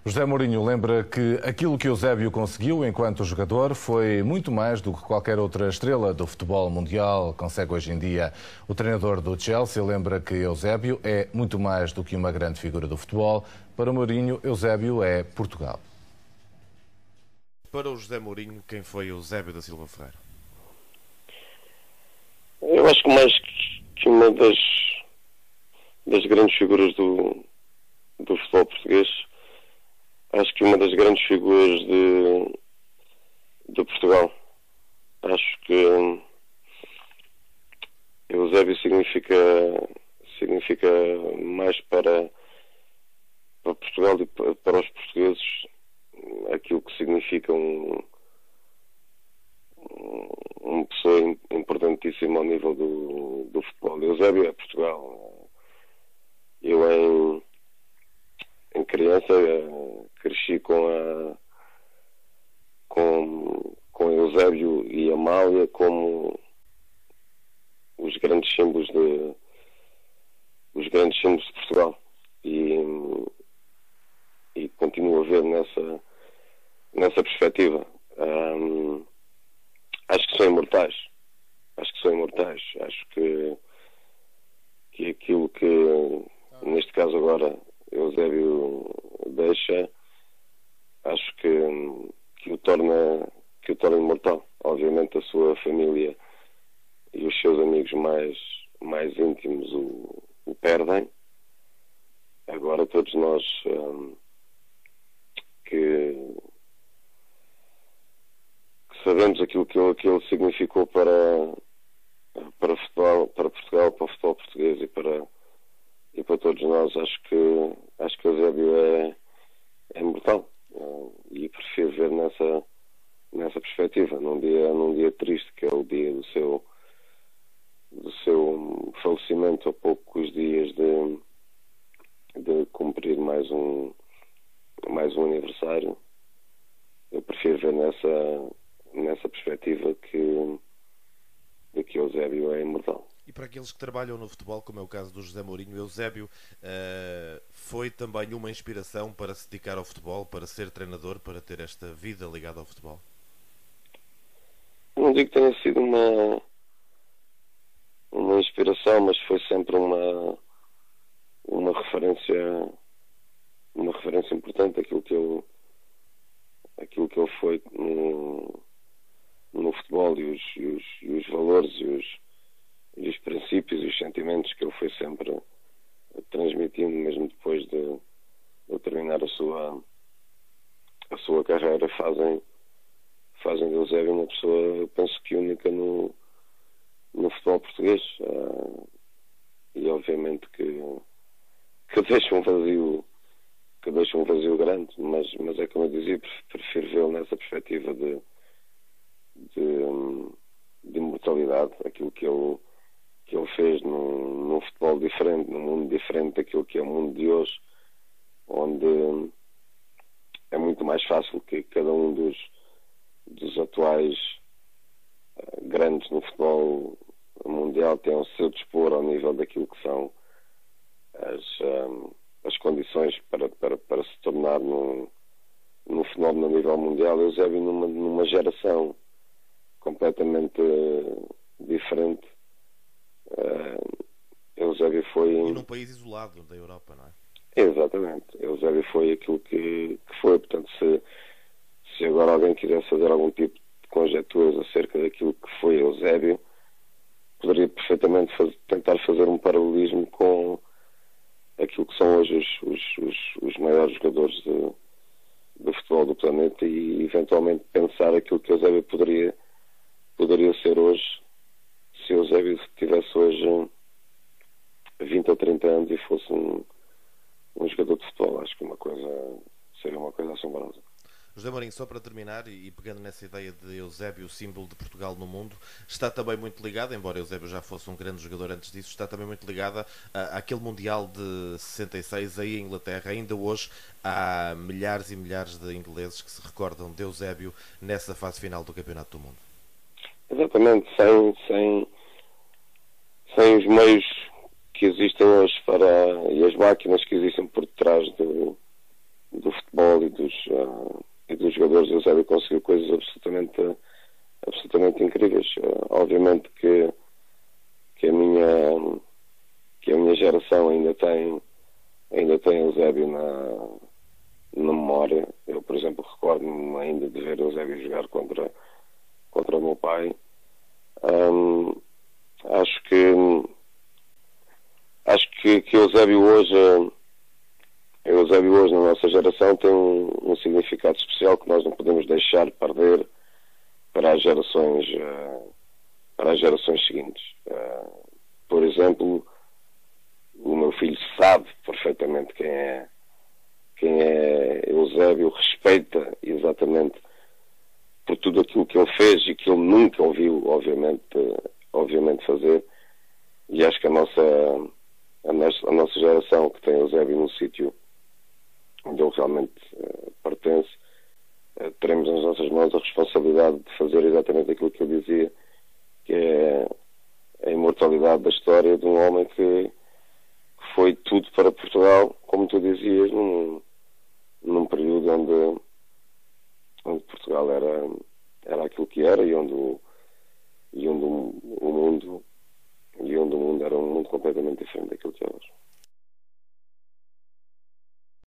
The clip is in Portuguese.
José Mourinho lembra que aquilo que Eusébio conseguiu enquanto jogador foi muito mais do que qualquer outra estrela do futebol mundial consegue hoje em dia. O treinador do Chelsea lembra que Eusébio é muito mais do que uma grande figura do futebol. Para Mourinho, Eusébio é Portugal. Para o José Mourinho, quem foi Eusébio da Silva Ferreira? Eu acho que mais que uma das grandes figuras do futebol português, acho que uma das grandes figuras de Portugal. Acho que Eusébio significa mais para Portugal e para os portugueses aquilo que significa uma pessoa importantíssima ao nível do futebol. Eusébio é Portugal. Eu em criança cresci com Eusébio e Amália como os grandes símbolos de Portugal, e continuo a ver nessa perspectiva. Acho que são imortais. Acho que aquilo que, neste caso agora, Eusébio deixa, acho que o torna imortal. Obviamente a sua família e os seus amigos mais íntimos o perdem. Agora todos nós que sabemos aquilo que ele significou para futebol, para Portugal, para o futebol português e para todos nós, acho que o Eusébio é imortal, e prefiro ver nessa perspectiva, num dia triste, que é o dia do seu falecimento, a poucos dias de cumprir mais um aniversário. Eu prefiro ver nessa perspectiva que Eusébio é imortal. E para aqueles que trabalham no futebol, como é o caso do José Mourinho, Eusébio foi também uma inspiração para se dedicar ao futebol, para ser treinador, para ter esta vida ligada ao futebol? Não digo que tenha sido uma inspiração, mas foi sempre uma referência importante, aquilo que ele foi no futebol, e os valores e os princípios e os sentimentos que ele foi sempre transmitindo, mesmo depois de terminar a sua carreira, fazem de Eusébio uma pessoa, eu penso que única no futebol português, e obviamente que deixa um vazio grande, mas é como eu dizia, prefiro vê-lo nessa perspectiva de imortalidade, aquilo que ele fez num futebol diferente, num mundo diferente daquilo que é o mundo de hoje, onde é muito mais fácil que cada um dos atuais grandes no futebol mundial tenha o seu dispor ao nível daquilo que são as condições para se tornar num fenómeno a nível mundial. Eusébio numa geração completamente diferente. Eusébio foi... E num país isolado da Europa, não é? Exatamente. Eusébio foi aquilo que foi. Portanto, se agora alguém quisesse fazer algum tipo de conjecturas acerca daquilo que foi Eusébio, poderia perfeitamente tentar fazer um paralelismo com aquilo que são hoje os maiores jogadores de futebol do planeta, e eventualmente pensar aquilo que Eusébio poderia ser hoje, se Eusébio tivesse hoje 20 ou 30 anos e fosse um jogador de futebol. Acho que seria uma coisa assombrosa. José Mourinho, só para terminar, e pegando nessa ideia de Eusébio, o símbolo de Portugal no mundo, está também muito ligada, embora Eusébio já fosse um grande jogador antes disso, está também muito ligada àquele Mundial de 66 aí em Inglaterra. Ainda hoje há milhares e milhares de ingleses que se recordam de Eusébio nessa fase final do Campeonato do Mundo. Exatamente. Sem os meios que existem hoje e as máquinas que existem por detrás do futebol dos jogadores, o Eusébio conseguiu coisas absolutamente incríveis. Obviamente que a minha geração ainda tem Eusébio na memória. Eu, por exemplo, recordo-me ainda de ver Eusébio jogar contra o meu pai. Acho que Eusébio hoje na nossa geração tem um significado especial que nós não podemos deixar perder para as gerações seguintes. Por exemplo, o meu filho sabe perfeitamente quem é Eusébio, respeita exatamente por tudo aquilo que ele fez e que ele nunca ouviu, obviamente fazer. E acho que a nossa geração, que tem Eusébio num sítio onde ele realmente pertence, teremos nas nossas mãos a responsabilidade de fazer exatamente aquilo que eu dizia, que é a imortalidade da história de um homem que foi tudo para Portugal, como tu dizias, num período onde Portugal era aquilo que era e onde o mundo era um mundo completamente diferente daquilo que é hoje.